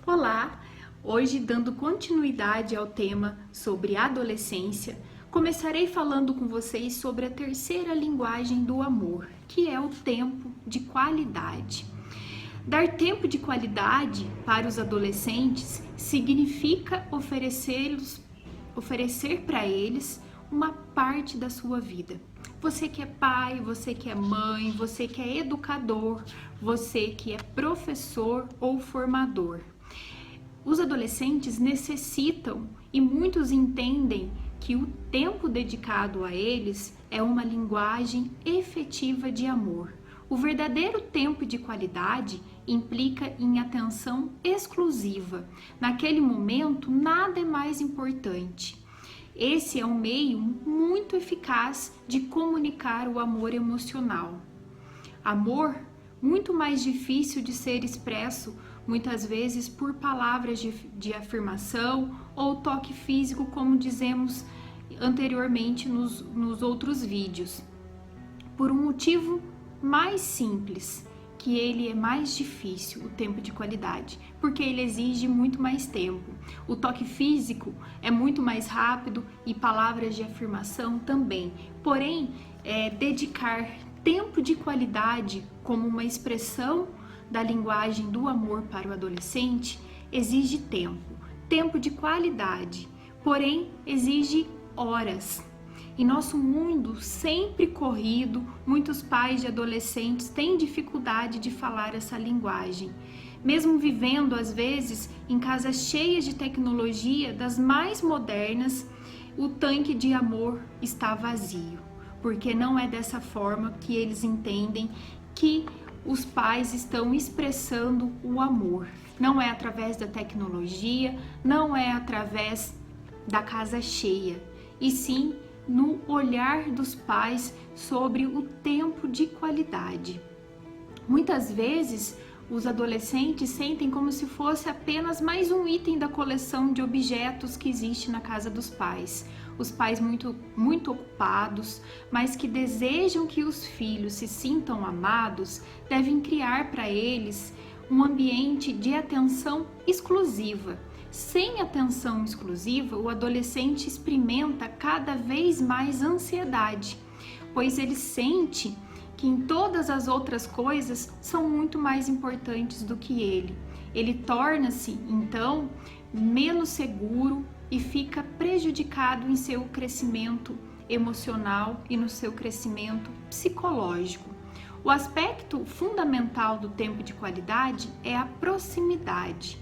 Olá! Hoje, dando continuidade ao tema sobre adolescência, começarei falando com vocês sobre a terceira linguagem do amor, que é o tempo de qualidade. Dar tempo de qualidade para os adolescentes significa oferecer para eles uma parte da sua vida. Você que é pai, você que é mãe, você que é educador, você que é professor ou formador. Os adolescentes necessitam e muitos entendem que o tempo dedicado a eles é uma linguagem efetiva de amor. O verdadeiro tempo de qualidade implica em atenção exclusiva. Naquele momento, nada é mais importante. Esse é um meio muito eficaz de comunicar o amor emocional. Amor muito mais difícil de ser expresso, muitas vezes por palavras de afirmação ou toque físico, como dizemos anteriormente nos outros vídeos. Por um motivo mais simples, que ele é mais difícil, o tempo de qualidade, porque ele exige muito mais tempo. O toque físico é muito mais rápido e palavras de afirmação também. Porém, dedicar tempo de qualidade como uma expressão da linguagem do amor para o adolescente exige tempo de qualidade, porém exige horas. Em nosso mundo sempre corrido, muitos pais de adolescentes têm dificuldade de falar essa linguagem. Mesmo vivendo, às vezes, em casas cheias de tecnologia das mais modernas, o tanque de amor está vazio, porque não é dessa forma que eles entendem que os pais estão expressando o amor. Não é através da tecnologia, não é através da casa cheia, e sim no olhar dos pais sobre o tempo de qualidade. Muitas vezes, os adolescentes sentem como se fosse apenas mais um item da coleção de objetos que existe na casa dos pais. Os pais muito ocupados, mas que desejam que os filhos se sintam amados, devem criar para eles um ambiente de atenção exclusiva. Sem atenção exclusiva, o adolescente experimenta cada vez mais ansiedade, pois ele sente que em todas as outras coisas são muito mais importantes do que ele. Ele torna-se, então, menos seguro e fica prejudicado em seu crescimento emocional e no seu crescimento psicológico. O aspecto fundamental do tempo de qualidade é a proximidade.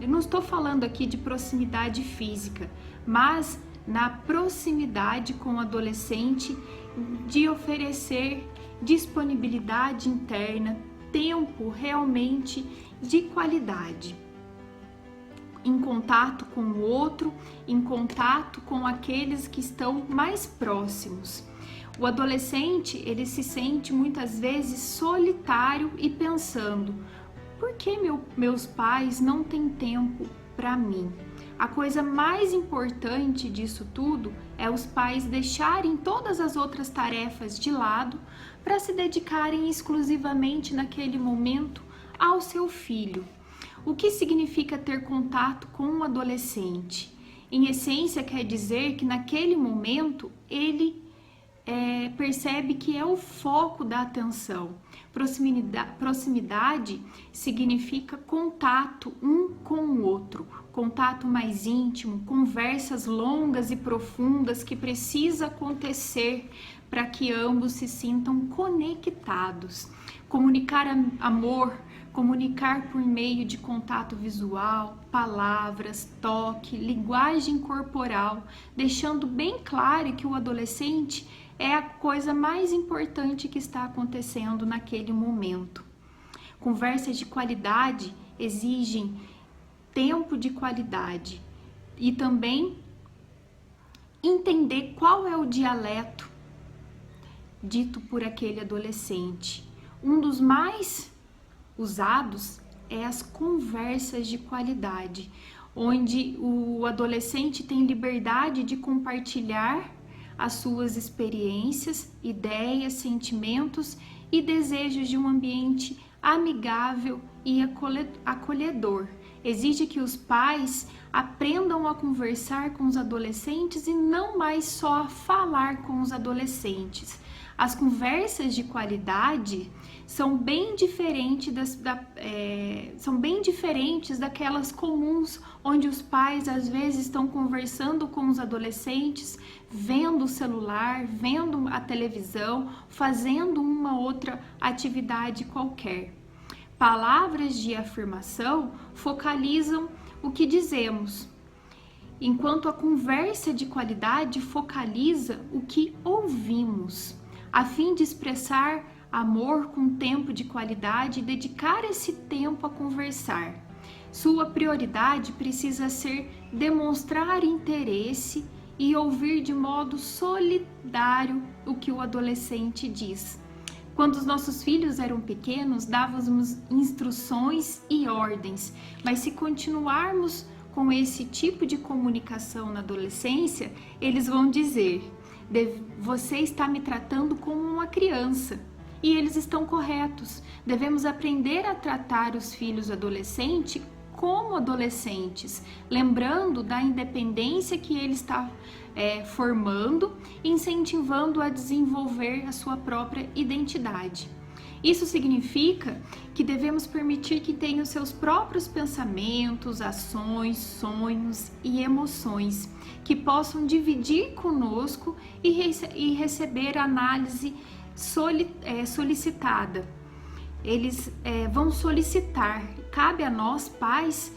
Eu não estou falando aqui de proximidade física, mas na proximidade com o adolescente, de oferecer disponibilidade interna, tempo realmente de qualidade, em contato com o outro, em contato com aqueles que estão mais próximos. O adolescente, ele se sente muitas vezes solitário e pensando: por que meus pais não têm tempo para mim? A coisa mais importante disso tudo é os pais deixarem todas as outras tarefas de lado para se dedicarem exclusivamente naquele momento ao seu filho. O que significa ter contato com um adolescente? Em essência, quer dizer que naquele momento ele percebe que é o foco da atenção. Proximidade significa contato um com o outro, contato mais íntimo, conversas longas e profundas que precisa acontecer para que ambos se sintam conectados. Comunicar amor, comunicar por meio de contato visual, palavras, toque, linguagem corporal, deixando bem claro que o adolescente é a coisa mais importante que está acontecendo naquele momento. Conversas de qualidade exigem tempo de qualidade e também entender qual é o dialeto dito por aquele adolescente. Um dos mais usados é as conversas de qualidade, onde o adolescente tem liberdade de compartilhar as suas experiências, ideias, sentimentos e desejos de um ambiente amigável e acolhedor. Exige que os pais aprendam a conversar com os adolescentes e não mais só a falar com os adolescentes. As conversas de qualidade são bem diferentes daquelas comuns, onde os pais às vezes estão conversando com os adolescentes, vendo o celular, vendo a televisão, fazendo uma outra atividade qualquer. Palavras de afirmação focalizam o que dizemos, enquanto a conversa de qualidade focaliza o que ouvimos, a fim de expressar amor com tempo de qualidade e dedicar esse tempo a conversar. Sua prioridade precisa ser demonstrar interesse e ouvir de modo solidário o que o adolescente diz. Quando os nossos filhos eram pequenos, dávamos instruções e ordens, mas se continuarmos com esse tipo de comunicação na adolescência, eles vão dizer: você está me tratando como uma criança. E eles estão corretos. Devemos aprender a tratar os filhos adolescentes como adolescentes, lembrando da independência que ele está formando, incentivando a desenvolver a sua própria identidade. Isso significa que devemos permitir que tenham seus próprios pensamentos, ações, sonhos e emoções, que possam dividir conosco e receber análise solicitada. Eles vão solicitar, cabe a nós, pais,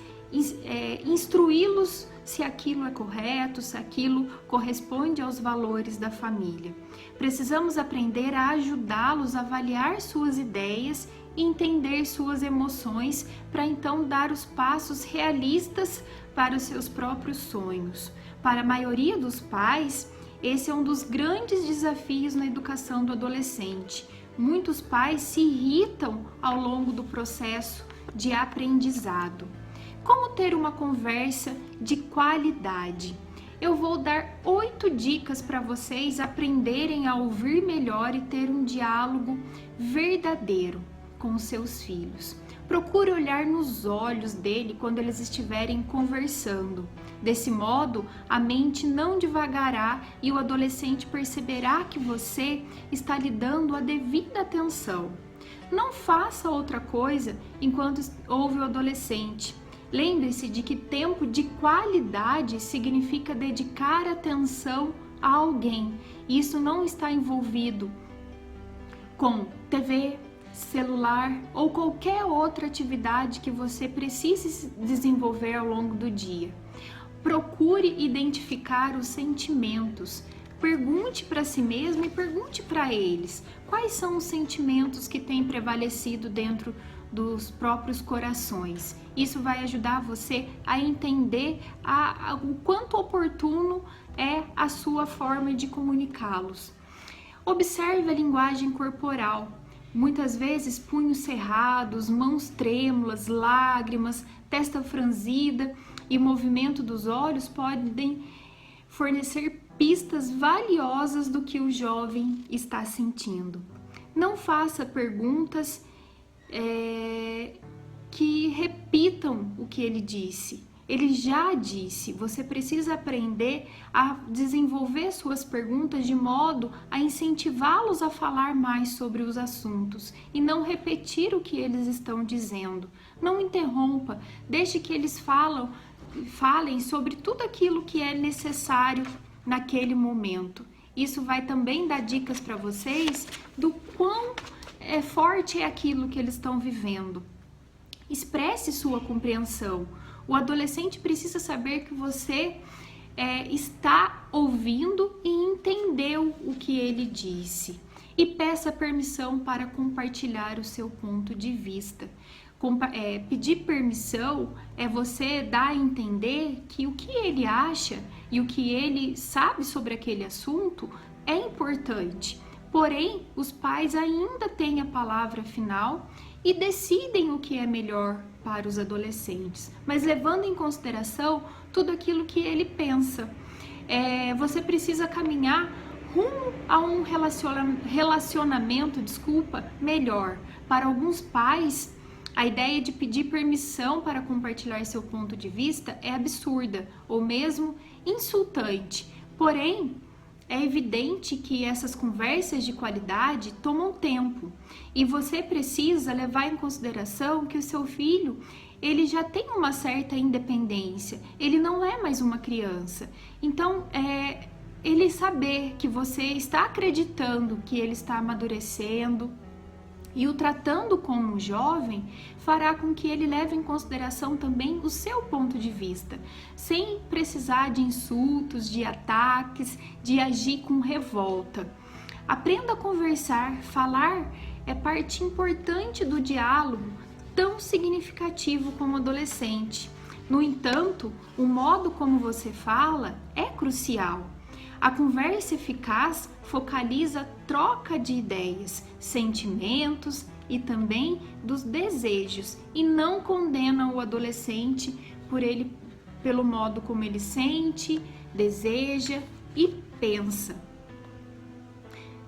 instruí-los se aquilo é correto, se aquilo corresponde aos valores da família. Precisamos aprender a ajudá-los a avaliar suas ideias e entender suas emoções para então dar os passos realistas para os seus próprios sonhos. Para a maioria dos pais, esse é um dos grandes desafios na educação do adolescente. Muitos pais se irritam ao longo do processo de aprendizado. Como ter uma conversa de qualidade? Eu vou dar 8 dicas para vocês aprenderem a ouvir melhor e ter um diálogo verdadeiro com os seus filhos. Procure olhar nos olhos dele quando eles estiverem conversando. Desse modo, a mente não divagará e o adolescente perceberá que você está lhe dando a devida atenção. Não faça outra coisa enquanto ouve o adolescente. Lembre-se de que tempo de qualidade significa dedicar atenção a alguém. Isso não está envolvido com TV, celular ou qualquer outra atividade que você precise desenvolver ao longo do dia. Procure identificar os sentimentos. Pergunte para si mesmo e pergunte para eles quais são os sentimentos que têm prevalecido dentro dos próprios corações. Isso vai ajudar você a entender o quanto oportuno é a sua forma de comunicá-los. Observe a linguagem corporal. Muitas vezes punhos cerrados, mãos trêmulas, lágrimas, testa franzida e movimento dos olhos podem fornecer pistas valiosas do que o jovem está sentindo. Não faça perguntas que repitam o que ele disse. Ele já disse, você precisa aprender a desenvolver suas perguntas de modo a incentivá-los a falar mais sobre os assuntos e não repetir o que eles estão dizendo. Não interrompa, deixe que eles falem sobre tudo aquilo que é necessário naquele momento. Isso vai também dar dicas para vocês do quão forte é aquilo que eles estão vivendo. Expresse sua compreensão. O adolescente precisa saber que você está ouvindo e entendeu o que ele disse. E peça permissão para compartilhar o seu ponto de vista. Pedir permissão é você dar a entender que o que ele acha e o que ele sabe sobre aquele assunto é importante. Porém, os pais ainda têm a palavra final e decidem o que é melhor para os adolescentes, mas levando em consideração tudo aquilo que ele pensa. Você precisa caminhar rumo a um relacionamento, melhor. Para alguns pais, a ideia de pedir permissão para compartilhar seu ponto de vista é absurda ou mesmo insultante. Porém, é evidente que essas conversas de qualidade tomam tempo e você precisa levar em consideração que o seu filho ele já tem uma certa independência, ele não é mais uma criança. Então, ele saber que você está acreditando que ele está amadurecendo e o tratando como um jovem fará com que ele leve em consideração também o seu ponto de vista, sem precisar de insultos, de ataques, de agir com revolta. Aprenda a conversar, falar é parte importante do diálogo, tão significativo como adolescente. No entanto, o modo como você fala é crucial. A conversa eficaz focaliza a troca de ideias, sentimentos e também dos desejos e não condena o adolescente pelo modo como ele sente, deseja e pensa.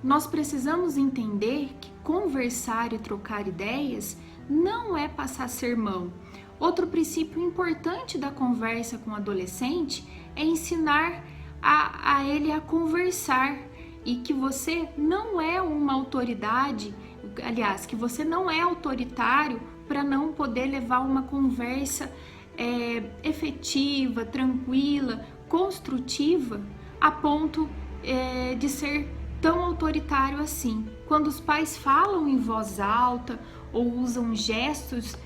Nós precisamos entender que conversar e trocar ideias não é passar sermão. Outro princípio importante da conversa com o adolescente é ensinar a ele a conversar e que você não é uma autoridade, aliás, que você não é autoritário para não poder levar uma conversa efetiva, tranquila, construtiva, a ponto de ser tão autoritário assim. Quando os pais falam em voz alta ou usam gestos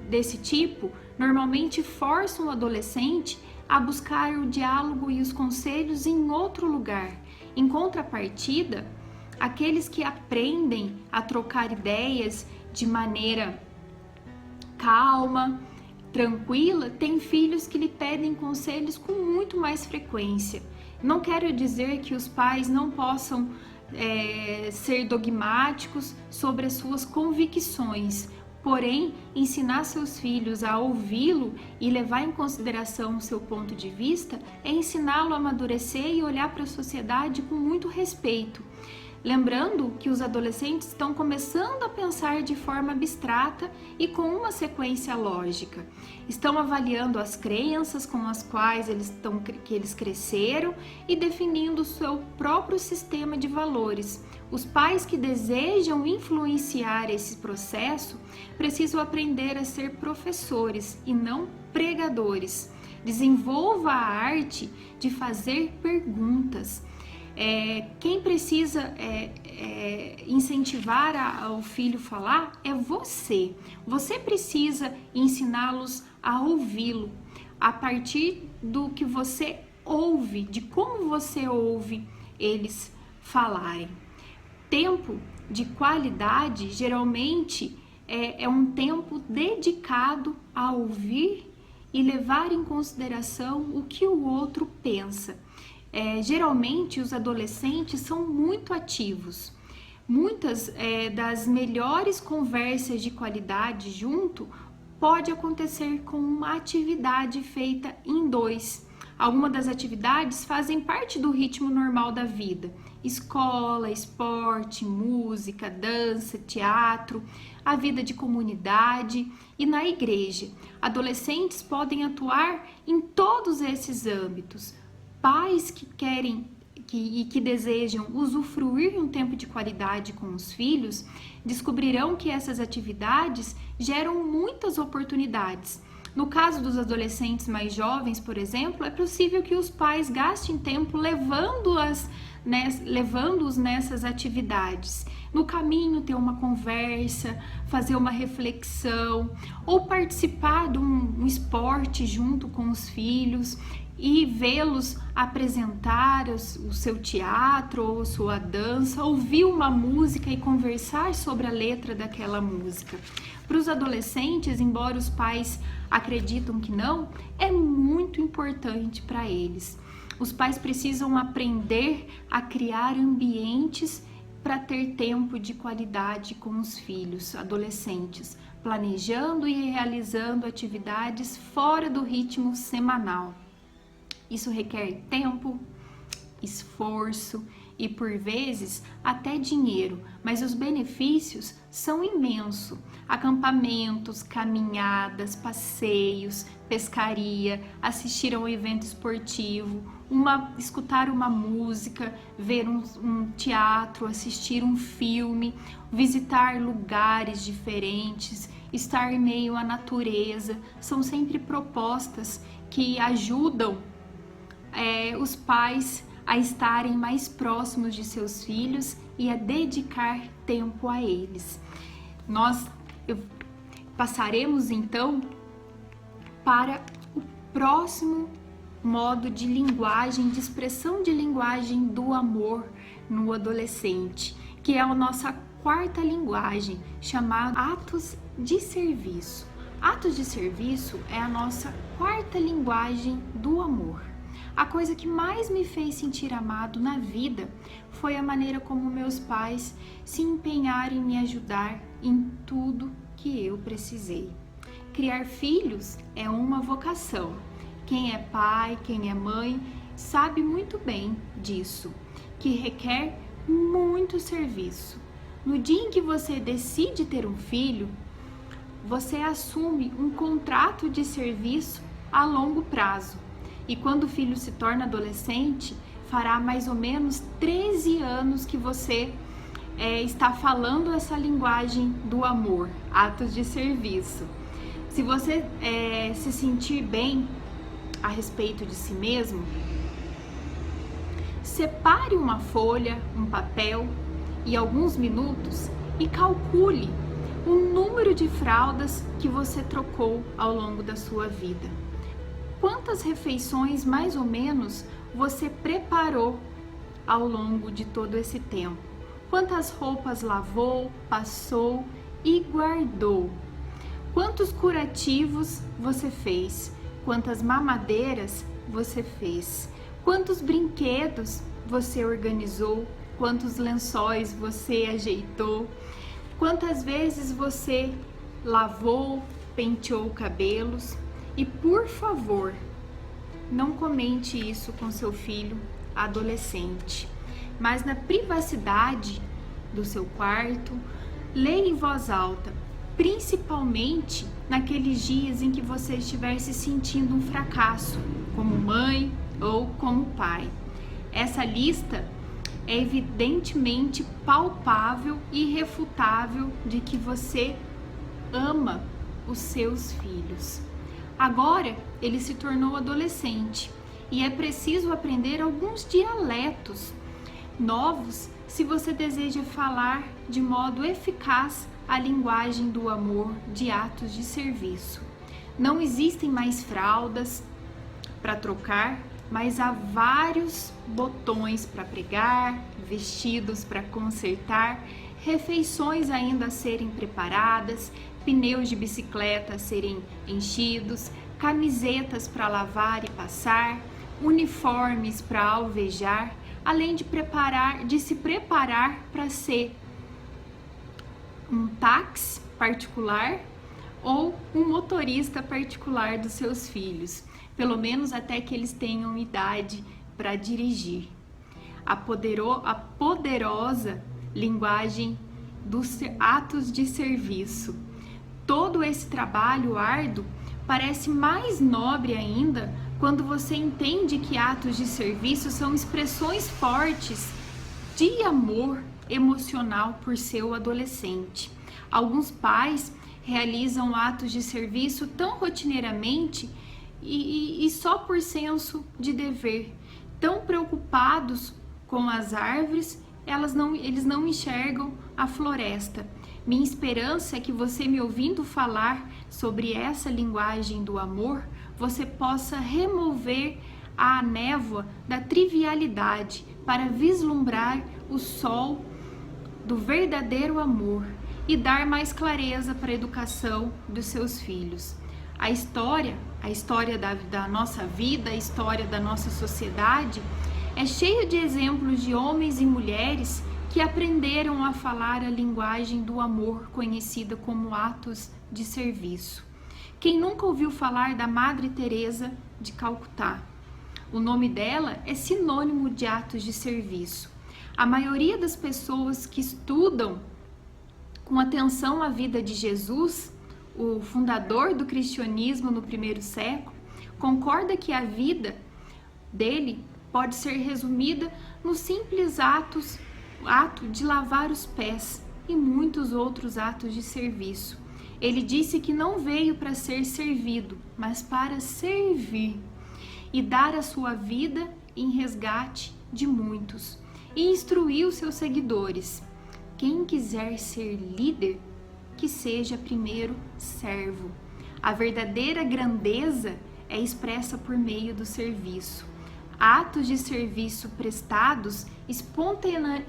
desse tipo, normalmente forçam o adolescente a buscar o diálogo e os conselhos em outro lugar. Em contrapartida, aqueles que aprendem a trocar ideias de maneira calma, tranquila, têm filhos que lhe pedem conselhos com muito mais frequência. Não quero dizer que os pais não possam ser dogmáticos sobre as suas convicções, porém, ensinar seus filhos a ouvi-lo e levar em consideração o seu ponto de vista é ensiná-lo a amadurecer e olhar para a sociedade com muito respeito. Lembrando que os adolescentes estão começando a pensar de forma abstrata e com uma sequência lógica. Estão avaliando as crenças com as quais eles cresceram e definindo o seu próprio sistema de valores. Os pais que desejam influenciar esse processo precisam aprender a ser professores e não pregadores. Desenvolva a arte de fazer perguntas. Quem precisa incentivar o filho a falar é você. Você precisa ensiná-los a ouvi-lo a partir do que você ouve, de como você ouve eles falarem. Tempo de qualidade geralmente é um tempo dedicado a ouvir e levar em consideração o que o outro pensa. Geralmente os adolescentes são muito ativos. Muitas das melhores conversas de qualidade junto pode acontecer com uma atividade feita em dois. Algumas das atividades fazem parte do ritmo normal da vida. Escola, esporte, música, dança, teatro, a vida de comunidade e na igreja. Adolescentes podem atuar em todos esses âmbitos. Pais que querem e que desejam usufruir um tempo de qualidade com os filhos descobrirão que essas atividades geram muitas oportunidades. No caso dos adolescentes mais jovens, por exemplo, é possível que os pais gastem tempo levando-os nessas atividades. No caminho, ter uma conversa, fazer uma reflexão ou participar de um esporte junto com os filhos e vê-los apresentar o seu teatro ou sua dança, ouvir uma música e conversar sobre a letra daquela música. Para os adolescentes, embora os pais acreditam que não, é muito importante para eles. Os pais precisam aprender a criar ambientes para ter tempo de qualidade com os filhos adolescentes, planejando e realizando atividades fora do ritmo semanal. Isso requer tempo, esforço e, por vezes, até dinheiro, mas os benefícios são imensos. Acampamentos, caminhadas, passeios, pescaria, assistir a um evento esportivo, escutar uma música, ver um teatro, assistir um filme, visitar lugares diferentes, estar em meio à natureza, são sempre propostas que ajudam os pais a estarem mais próximos de seus filhos e a dedicar tempo a eles. Nós passaremos então para o próximo modo de linguagem, de expressão de linguagem do amor no adolescente, que é a nossa quarta linguagem, chamada atos de serviço. Atos de serviço é a nossa quarta linguagem do amor. A coisa que mais me fez sentir amado na vida foi a maneira como meus pais se empenharam em me ajudar em tudo que eu precisei. Criar filhos é uma vocação. Quem é pai, quem é mãe, sabe muito bem disso, que requer muito serviço. No dia em que você decide ter um filho, você assume um contrato de serviço a longo prazo. E quando o filho se torna adolescente, fará mais ou menos 13 anos que você está falando essa linguagem do amor, atos de serviço. Se você se sentir bem a respeito de si mesmo, separe uma folha, um papel e alguns minutos e calcule o número de fraldas que você trocou ao longo da sua vida. Quantas refeições, mais ou menos, você preparou ao longo de todo esse tempo? Quantas roupas lavou, passou e guardou? Quantos curativos você fez? Quantas mamadeiras você fez? Quantos brinquedos você organizou? Quantos lençóis você ajeitou? Quantas vezes você lavou, penteou cabelos? E por favor, não comente isso com seu filho adolescente, mas na privacidade do seu quarto, leia em voz alta, principalmente naqueles dias em que você estiver se sentindo um fracasso, como mãe ou como pai. Essa lista é evidentemente palpável e irrefutável de que você ama os seus filhos. Agora ele se tornou adolescente e é preciso aprender alguns dialetos novos se você deseja falar de modo eficaz a linguagem do amor de atos de serviço. Não existem mais fraldas para trocar, mas há vários botões para pregar, vestidos para consertar, refeições ainda a serem preparadas, pneus de bicicleta a serem enchidos, camisetas para lavar e passar, uniformes para alvejar, além de se preparar para ser um táxi particular ou um motorista particular dos seus filhos, pelo menos até que eles tenham idade para dirigir. A poderosa linguagem dos atos de serviço. Todo esse trabalho árduo parece mais nobre ainda quando você entende que atos de serviço são expressões fortes de amor emocional por seu adolescente. Alguns pais realizam atos de serviço tão rotineiramente e só por senso de dever, tão preocupados com as árvores, eles não enxergam a floresta. Minha esperança é que você, me ouvindo falar sobre essa linguagem do amor, você possa remover a névoa da trivialidade para vislumbrar o sol do verdadeiro amor e dar mais clareza para a educação dos seus filhos. A história da nossa vida, a história da nossa sociedade é cheia de exemplos de homens e mulheres que aprenderam a falar a linguagem do amor, conhecida como atos de serviço. Quem nunca ouviu falar da Madre Teresa de Calcutá? O nome dela é sinônimo de atos de serviço. A maioria das pessoas que estudam com atenção a vida de Jesus, o fundador do cristianismo no primeiro século, concorda que a vida dele pode ser resumida no simples ato de lavar os pés e muitos outros atos de serviço. Ele disse que não veio para ser servido, mas para servir e dar a sua vida em resgate de muitos. E instruiu seus seguidores: quem quiser ser líder, que seja primeiro servo. A verdadeira grandeza é expressa por meio do serviço. Atos de serviço prestados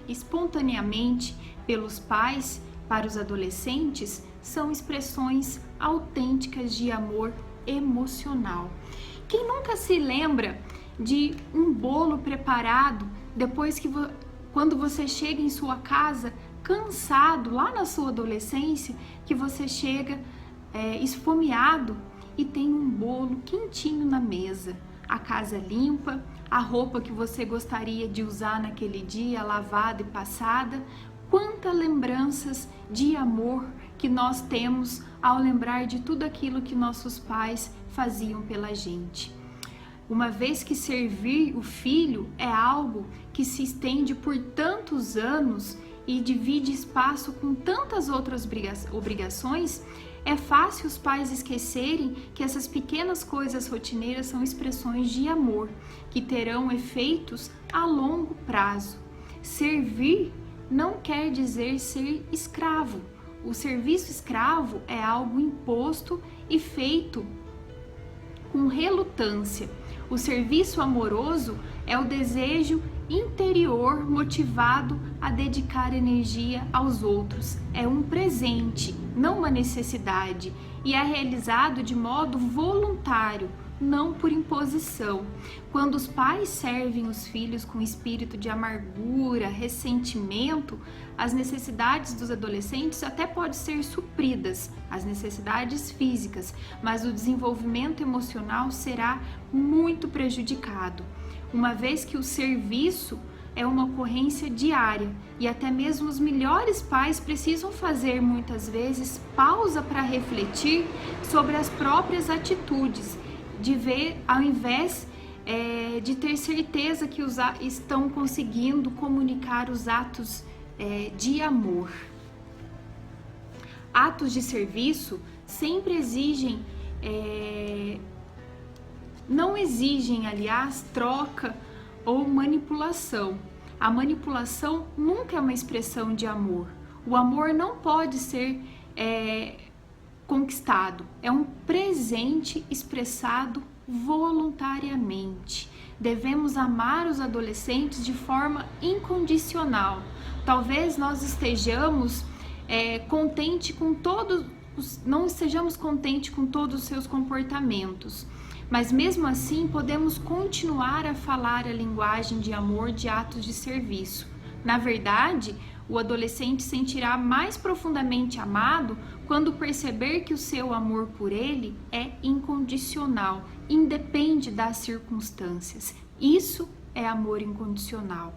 espontaneamente pelos pais para os adolescentes são expressões autênticas de amor emocional. Quem nunca se lembra de um bolo preparado depois que quando você chega em sua casa cansado, lá na sua adolescência, que você chega esfomeado e tem um bolo quentinho na mesa, a casa limpa, a roupa que você gostaria de usar naquele dia lavada e passada. Quantas lembranças de amor que nós temos ao lembrar de tudo aquilo que nossos pais faziam pela gente. Uma vez que servir o filho é algo que se estende por tantos anos e divide espaço com tantas outras obrigações, é fácil os pais esquecerem que essas pequenas coisas rotineiras são expressões de amor, que terão efeitos a longo prazo. Servir não quer dizer ser escravo. O serviço escravo é algo imposto e feito com relutância. O serviço amoroso é o desejo interior motivado a dedicar energia aos outros. É um presente, não uma necessidade, e é realizado de modo voluntário, não por imposição. Quando os pais servem os filhos com espírito de amargura, ressentimento, as necessidades dos adolescentes até podem ser supridas, as necessidades físicas, mas o desenvolvimento emocional será muito prejudicado, uma vez que o serviço é uma ocorrência diária e até mesmo os melhores pais precisam fazer muitas vezes pausa para refletir sobre as próprias atitudes, de ver, ao invés de ter certeza que estão conseguindo comunicar os atos de amor. Atos de serviço sempre não exigem, aliás, troca ou manipulação. A manipulação nunca é uma expressão de amor. O amor não pode ser conquistado. É um presente expressado voluntariamente. Devemos amar os adolescentes de forma incondicional. Talvez nós estejamos não estejamos contentes com todos os seus comportamentos, mas mesmo assim podemos continuar a falar a linguagem de amor de atos de serviço. Na verdade, o adolescente sentirá mais profundamente amado quando perceber que o seu amor por ele é incondicional, independe das circunstâncias. Isso é amor incondicional.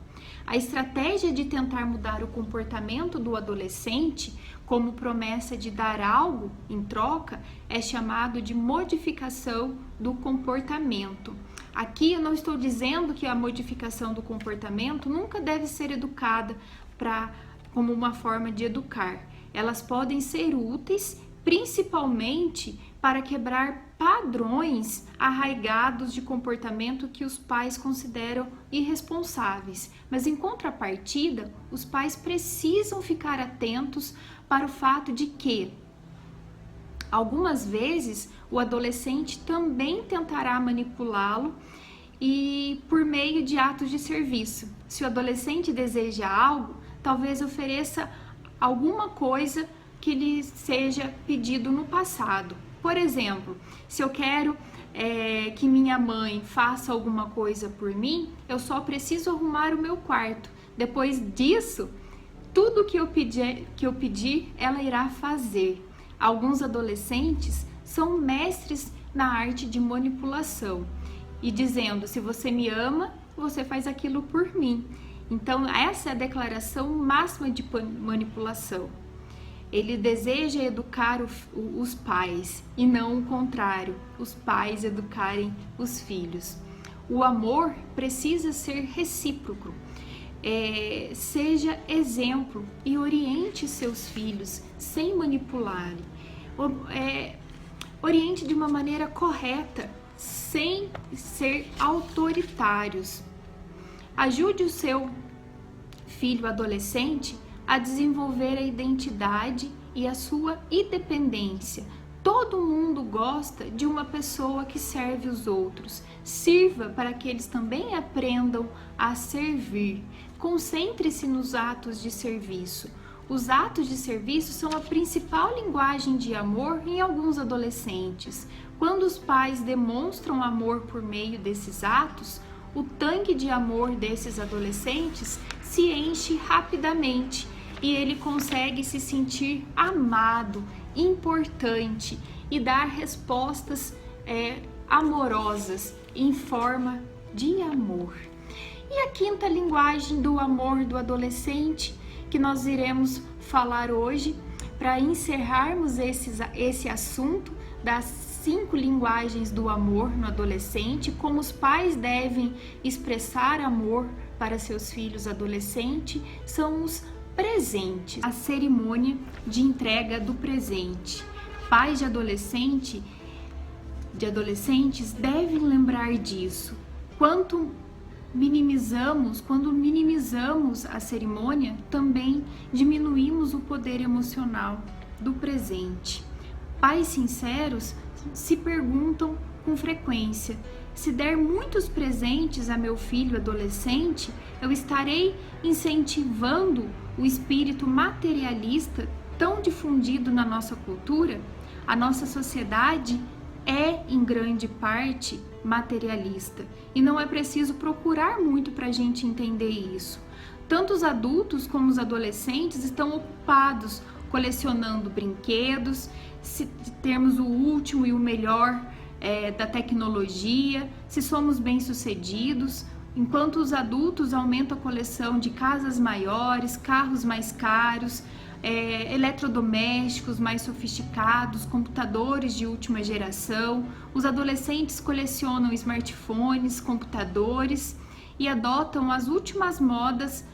A estratégia de tentar mudar o comportamento do adolescente, como promessa de dar algo em troca, é chamado de modificação do comportamento. Aqui eu não estou dizendo que a modificação do comportamento nunca deve ser educada como uma forma de educar. Elas podem ser úteis, principalmente para quebrar padrões arraigados de comportamento que os pais consideram irresponsáveis. Mas em contrapartida, os pais precisam ficar atentos para o fato de que algumas vezes o adolescente também tentará manipulá-lo e por meio de atos de serviço. Se o adolescente deseja algo, talvez ofereça alguma coisa que lhe seja pedido no passado. Por exemplo, se eu quero que minha mãe faça alguma coisa por mim, eu só preciso arrumar o meu quarto. Depois disso, tudo que eu pedir, ela irá fazer. Alguns adolescentes são mestres na arte de manipulação e dizendo: se você me ama, você faz aquilo por mim. Então, essa é a declaração máxima de manipulação. Ele deseja educar os pais e não o contrário, os pais educarem os filhos. O amor precisa ser recíproco. Seja exemplo e oriente seus filhos sem manipular. Oriente de uma maneira correta, sem ser autoritários. Ajude o seu filho adolescente a desenvolver a identidade e a sua independência. Todo mundo gosta de uma pessoa que serve os outros. Sirva para que eles também aprendam a servir. Concentre-se nos atos de serviço. Os atos de serviço são a principal linguagem de amor em alguns adolescentes. Quando os pais demonstram amor por meio desses atos, o tanque de amor desses adolescentes se enche rapidamente e ele consegue se sentir amado, importante e dar respostas amorosas em forma de amor. E a quinta linguagem do amor do adolescente que nós iremos falar hoje, para encerrarmos esse assunto das 5 linguagens do amor no adolescente, como os pais devem expressar amor para seus filhos adolescentes, são os presentes. A cerimônia de entrega do presente. Pais de adolescentes devem lembrar disso. Quando minimizamos a cerimônia, também diminuímos o poder emocional do presente. Pais sinceros se perguntam com frequência: se der muitos presentes a meu filho adolescente, eu estarei incentivando o espírito materialista tão difundido na nossa cultura? A nossa sociedade é, em grande parte, materialista, e não é preciso procurar muito para a gente entender isso. Tanto os adultos como os adolescentes estão ocupados colecionando brinquedos, se termos o último e o melhor da tecnologia, se somos bem-sucedidos, enquanto os adultos aumentam a coleção de casas maiores, carros mais caros, eletrodomésticos mais sofisticados, computadores de última geração. Os adolescentes colecionam smartphones, computadores e adotam as últimas modas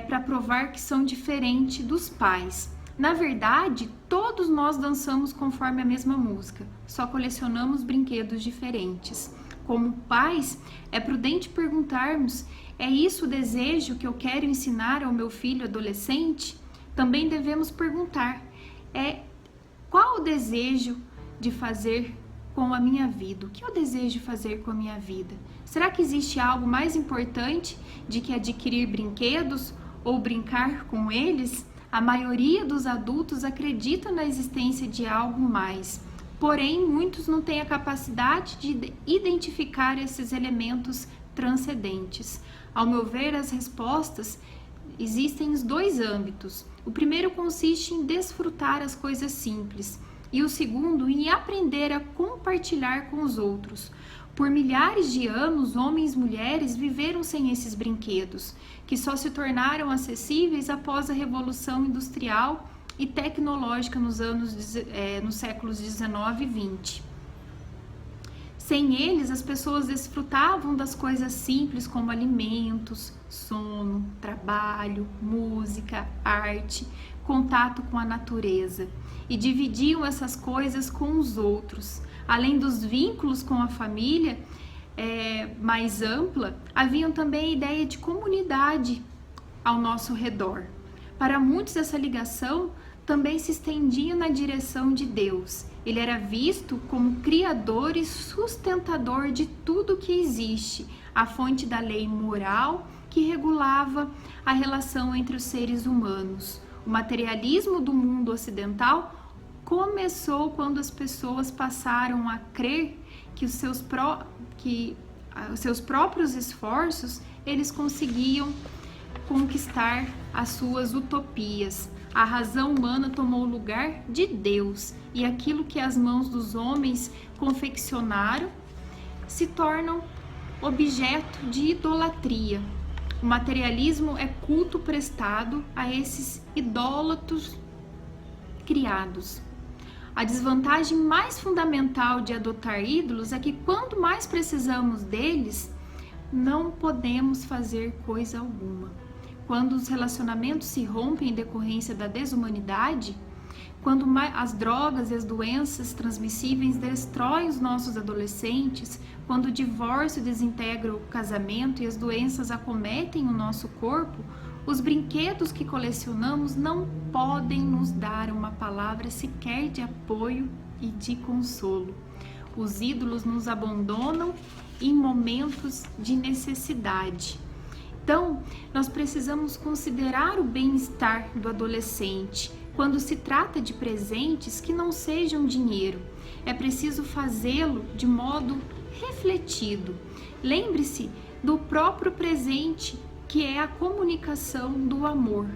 para provar que são diferentes dos pais. Na verdade, todos nós dançamos conforme a mesma música, só colecionamos brinquedos diferentes. Como pais, é prudente perguntarmos: é isso o desejo que eu quero ensinar ao meu filho adolescente? Também devemos perguntar: qual o desejo de fazer com a minha vida? O que eu desejo fazer com a minha vida? Será que existe algo mais importante de que adquirir brinquedos ou brincar com eles? A maioria dos adultos acredita na existência de algo mais, porém muitos não têm a capacidade de identificar esses elementos transcendentes. Ao meu ver, as respostas existem em 2 âmbitos. O primeiro consiste em desfrutar as coisas simples e o segundo em aprender a compartilhar com os outros. Por milhares de anos, homens e mulheres viveram sem esses brinquedos, que só se tornaram acessíveis após a Revolução Industrial e Tecnológica nos séculos 19 e 20. Sem eles, as pessoas desfrutavam das coisas simples como alimentos, sono, trabalho, música, arte, contato com a natureza e dividiam essas coisas com os outros. Além dos vínculos com a família mais ampla, haviam também a ideia de comunidade ao nosso redor. Para muitos, essa ligação também se estendia na direção de Deus. Ele era visto como criador e sustentador de tudo que existe, a fonte da lei moral que regulava a relação entre os seres humanos. O materialismo do mundo ocidental começou quando as pessoas passaram a crer que os seus próprios esforços eles conseguiam conquistar as suas utopias. A razão humana tomou o lugar de Deus e aquilo que as mãos dos homens confeccionaram se tornam objeto de idolatria. O materialismo é culto prestado a esses idólatros criados. A desvantagem mais fundamental de adotar ídolos é que quanto mais precisamos deles, não podemos fazer coisa alguma. Quando os relacionamentos se rompem em decorrência da desumanidade, quando as drogas e as doenças transmissíveis destroem os nossos adolescentes, quando o divórcio desintegra o casamento e as doenças acometem o nosso corpo, os brinquedos que colecionamos não podem nos dar uma palavra sequer de apoio e de consolo. Os ídolos nos abandonam em momentos de necessidade. Então, nós precisamos considerar o bem-estar do adolescente. Quando se trata de presentes que não sejam dinheiro, é preciso fazê-lo de modo refletido. Lembre-se do próprio presente, que é a comunicação do amor,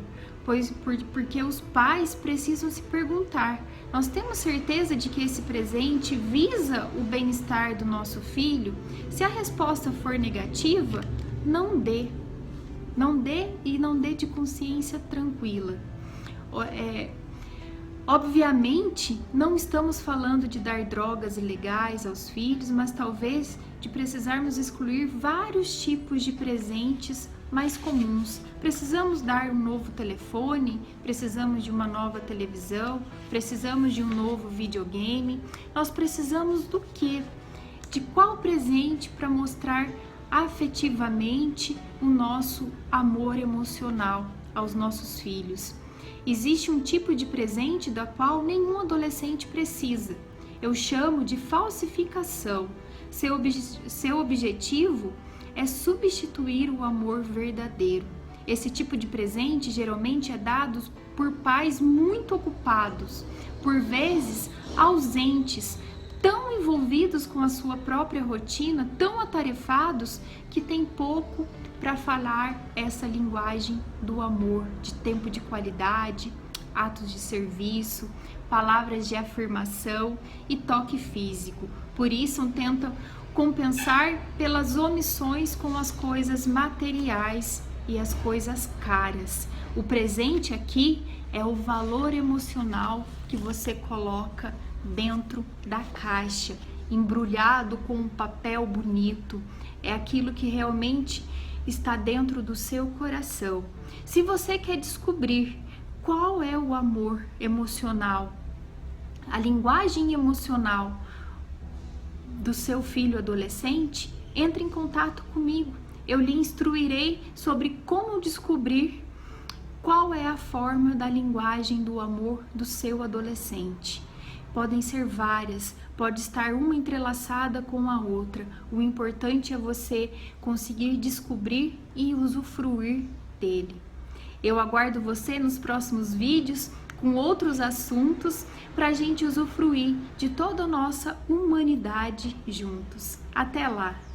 porque os pais precisam se perguntar: nós temos certeza de que esse presente visa o bem-estar do nosso filho? Se a resposta for negativa, não dê e não dê de consciência tranquila. Obviamente, não estamos falando de dar drogas ilegais aos filhos, mas talvez de precisarmos excluir vários tipos de presentes mais comuns. Precisamos dar um novo telefone, precisamos de uma nova televisão, precisamos de um novo videogame. Nós precisamos do quê? De qual presente para mostrar afetivamente o nosso amor emocional aos nossos filhos? Existe um tipo de presente da qual nenhum adolescente precisa. Eu chamo de falsificação. Seu objetivo é substituir o amor verdadeiro. Esse tipo de presente geralmente é dado por pais muito ocupados, por vezes ausentes, tão envolvidos com a sua própria rotina, tão atarefados, que têm pouco para falar essa linguagem do amor, de tempo de qualidade, atos de serviço, palavras de afirmação e toque físico. Por isso tentam compensar pelas omissões com as coisas materiais e as coisas caras. O presente aqui é o valor emocional que você coloca dentro da caixa, embrulhado com um papel bonito. É aquilo que realmente está dentro do seu coração. Se você quer descobrir qual é o amor emocional, a linguagem emocional do seu filho adolescente, entre em contato comigo. Eu lhe instruirei sobre como descobrir qual é a forma da linguagem do amor do seu adolescente. Podem ser várias, pode estar uma entrelaçada com a outra. O importante é você conseguir descobrir e usufruir dele. Eu aguardo você nos próximos vídeos com outros assuntos para a gente usufruir de toda a nossa humanidade juntos. Até lá!